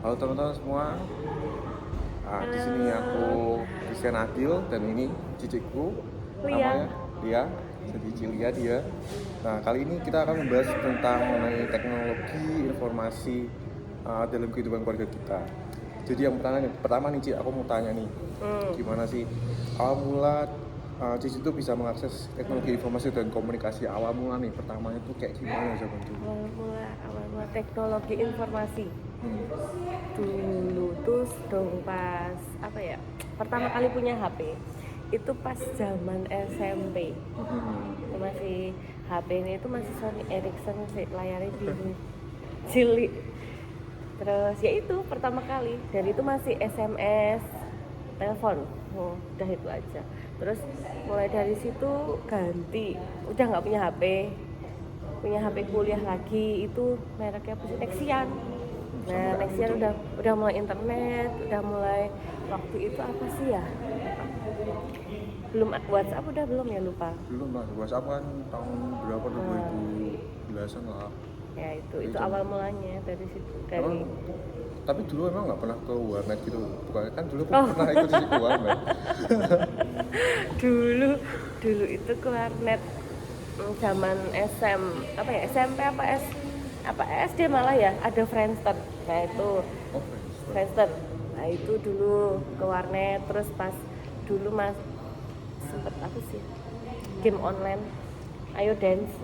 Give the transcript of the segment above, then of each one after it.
Halo teman-teman semua. Di sini aku Christian Adil dan ini cicikku namanya Lia. Jadi Cilia dia. Nah, kali ini kita akan membahas tentang mengenai teknologi informasi dalam kehidupan keluarga kita. Jadi yang pertama nih Ci, aku mau tanya nih, gimana sih awal mula Cici itu bisa mengakses teknologi informasi dan komunikasi awal mula nih, pertamanya tuh kayak gimana zaman dulu? Awal mula teknologi informasi. Dulu tuh dong pas apa ya? Pertama kali punya HP itu pas zaman SMP. Masih HP ini itu masih Sony Ericsson sih, layarnya biru cilik. Terus ya itu pertama kali, dan itu masih SMS telepon. Udah itu aja. Terus mulai dari situ ganti, udah nggak punya HP kuliah lagi, itu mereknya apa sih? Nexian. Nah, Nexian udah mulai internet, udah mulai waktu itu apa sih ya? Belum WhatsApp, udah belum ya, lupa. Belum lah, WhatsApp kan tahun berapa tuh, 2010-an lah. Ya itu awal mulanya dari situ. Tapi dulu emang nggak pernah ke warnet gitu, bukan kan dulu aku pernah ikut sih ke warnet. dulu itu ke warnet zaman SMP apa SD malah ya, ada Friendster. Nah itu Friendster. Nah itu dulu ke warnet. Terus pas dulu mas sempet apa sih, game online Ayo Dance,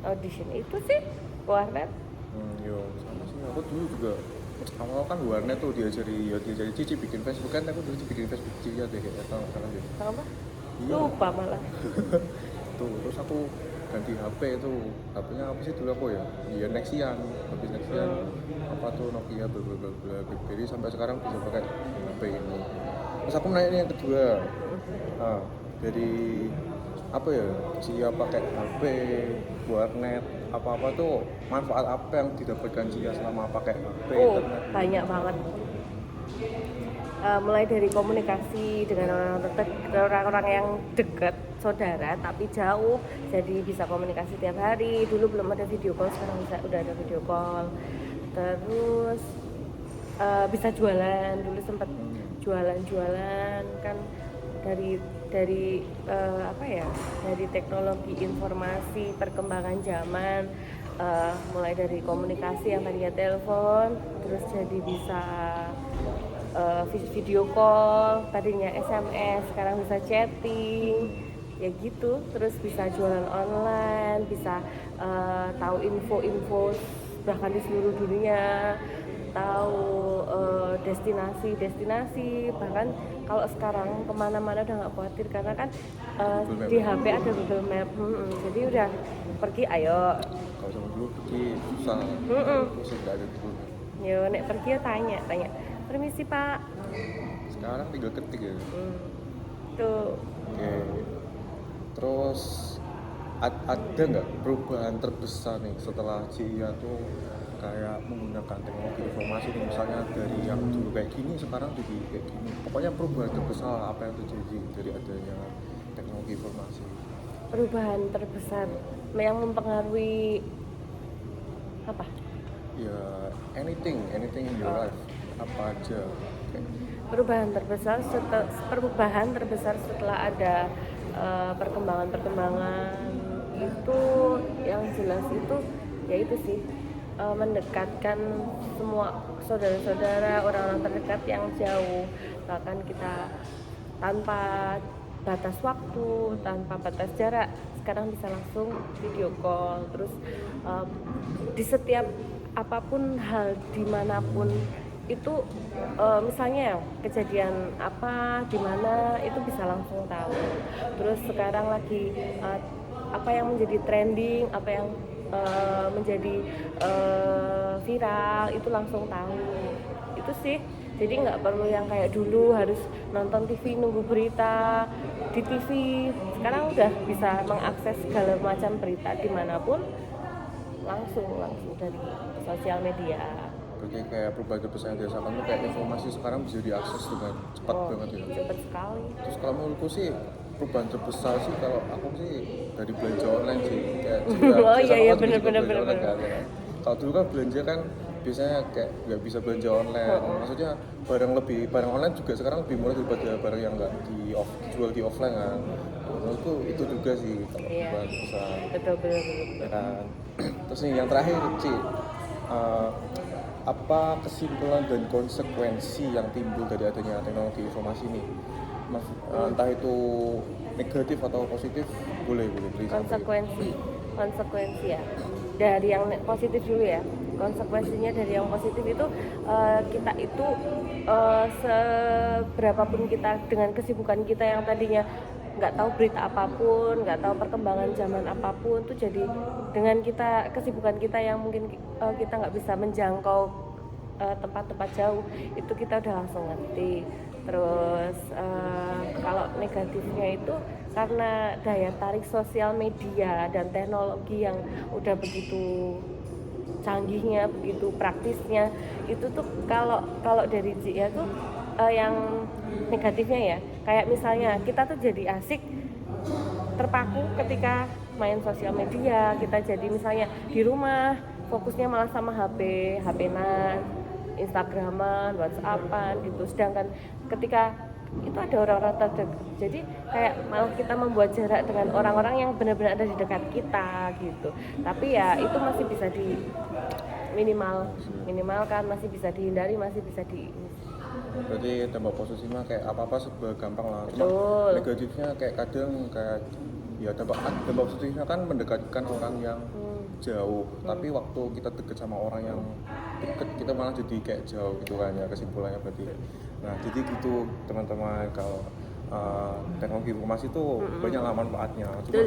audition itu sih ke warnet. Yo sama sih, aku dulu juga awal kan warnet tuh diajari Cici bikin Facebook, kan aku dulu bikin Facebook Cici ya deh, kayak tahu salah gitu. Apa? Iya. Lupa malah. Tuh terus aku ganti HP itu, HP-nya apa sih dulu aku ya? Iya Nexian, habis Nexian apa tuh Nokia BlackBerry, sampai sekarang bisa pakai HP ini. Terus aku nanya yang kedua, dari apa ya, Cia pakai HP, warnet, apa-apa tuh manfaat apa yang didapatkan Cia selama pakai HP internet? Banyak banget. Mulai dari komunikasi dengan orang-orang yang dekat, saudara tapi jauh, jadi bisa komunikasi tiap hari. Dulu belum ada video call, sekarang udah ada video call. Terus bisa jualan, dulu sempat jualan kan, dari apa ya, dari teknologi informasi perkembangan zaman, mulai dari komunikasi yang tadinya telepon, terus jadi bisa video call, tadinya SMS sekarang bisa chatting ya gitu. Terus bisa jualan online, bisa tahu info-info bahkan di seluruh dunia, tahu destinasi, bahkan kalau sekarang kemana-mana udah nggak khawatir karena kan di HP ada Google Map. Jadi udah pergi ayo. Kalau sama dulu pergi susah, terus nggak ada Google Map. Yo nek pergi ya tanya permisi Pak, Sekarang tinggal ketik ya. tuh. Oke. Terus ada nggak perubahan terbesar nih setelah Cia tuh kayak menggunakan teknologi informasi nih, misalnya dari yang dulu kayak gini sekarang jadi kayak gini, pokoknya perubahan terbesar apa yang terjadi dari adanya teknologi informasi? Perubahan terbesar yang mempengaruhi apa? Ya anything in your life, apa aja? Okay. Perubahan terbesar setelah ada perkembangan itu, yang jelas itu yaitu sih mendekatkan semua saudara-saudara, orang-orang terdekat yang jauh. Bahkan kita tanpa batas waktu, tanpa batas jarak, sekarang bisa langsung video call. Terus di setiap apapun hal, dimanapun itu, misalnya kejadian apa di mana, itu bisa langsung tahu. Terus sekarang lagi apa yang menjadi trending, apa yang menjadi viral, itu langsung tahu. Itu sih, jadi nggak perlu yang kayak dulu harus nonton TV, nunggu berita di TV. Sekarang udah bisa mengakses segala macam berita dimanapun langsung dari sosial media. Berarti kayak perubahan terbesar yang dirasakan tuh kayak informasi sekarang bisa diakses dengan cepat banget ya. Cepat sekali. Terus kalau menurutku sih perubahan terbesar sih, kalau aku sih dari belanja online sih, kayak Oh iya benar. kan. Kalau dulu kan belanja kan biasanya kayak nggak bisa belanja online. Maksudnya barang online juga sekarang lebih murah daripada barang yang nggak dijual di offline kan. Menurutku itu juga sih kalau Iya. buat pesan. Betul betul betul. Ya kan. Terus nih yang terakhir Ci, eh, apa kesimpulan dan konsekuensi yang timbul dari adanya teknologi informasi ini? Entah itu negatif atau positif, boleh beri sampai. Konsekuensi ya, dari yang positif dulu ya. Konsekuensinya dari yang positif itu, kita itu, seberapapun kita dengan kesibukan kita yang tadinya nggak tahu berita apapun, nggak tahu perkembangan zaman apapun, tuh jadi dengan kesibukan kita yang mungkin kita nggak bisa menjangkau tempat-tempat jauh, itu kita udah langsung ngerti. Terus kalau negatifnya itu karena daya tarik sosial media dan teknologi yang udah begitu canggihnya, begitu praktisnya, itu tuh kalau dari Ji ya tuh, yang negatifnya ya, kayak misalnya kita tuh jadi asik terpaku ketika main sosial media, kita jadi misalnya di rumah fokusnya malah sama HP-an, Instagraman, WhatsAppan gitu. Sedangkan ketika itu ada orang-orang terdekat, jadi kayak malah kita membuat jarak dengan orang-orang yang benar-benar ada di dekat kita gitu. Tapi ya itu masih bisa minimalkan, masih bisa dihindari, masih bisa Berarti dampak positifnya kayak apa-apa serba gampang lah. Cuma betul. negatifnya kayak kadang kayak ya dampak positifnya kan mendekatkan orang yang jauh. Tapi waktu kita deket sama orang yang deket, kita malah jadi kayak jauh gitu kan ya, kesimpulannya berarti. Nah jadi gitu teman-teman, kalau teknologi informasi itu banyak lah manfaatnya. Cuma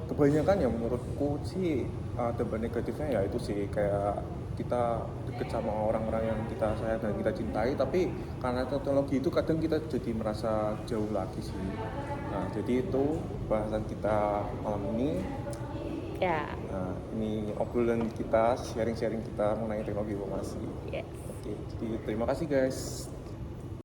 kebanyakan ya menurutku sih dampak negatifnya ya itu sih, kayak kita deket sama orang-orang yang kita sayang dan kita cintai, tapi karena teknologi itu kadang kita jadi merasa jauh lagi sih. Nah jadi itu bahasan kita malam ini Ya. Nah, ini obrolan kita, sharing-sharing kita mengenai teknologi informasi. Yes. Oke, jadi terima kasih guys.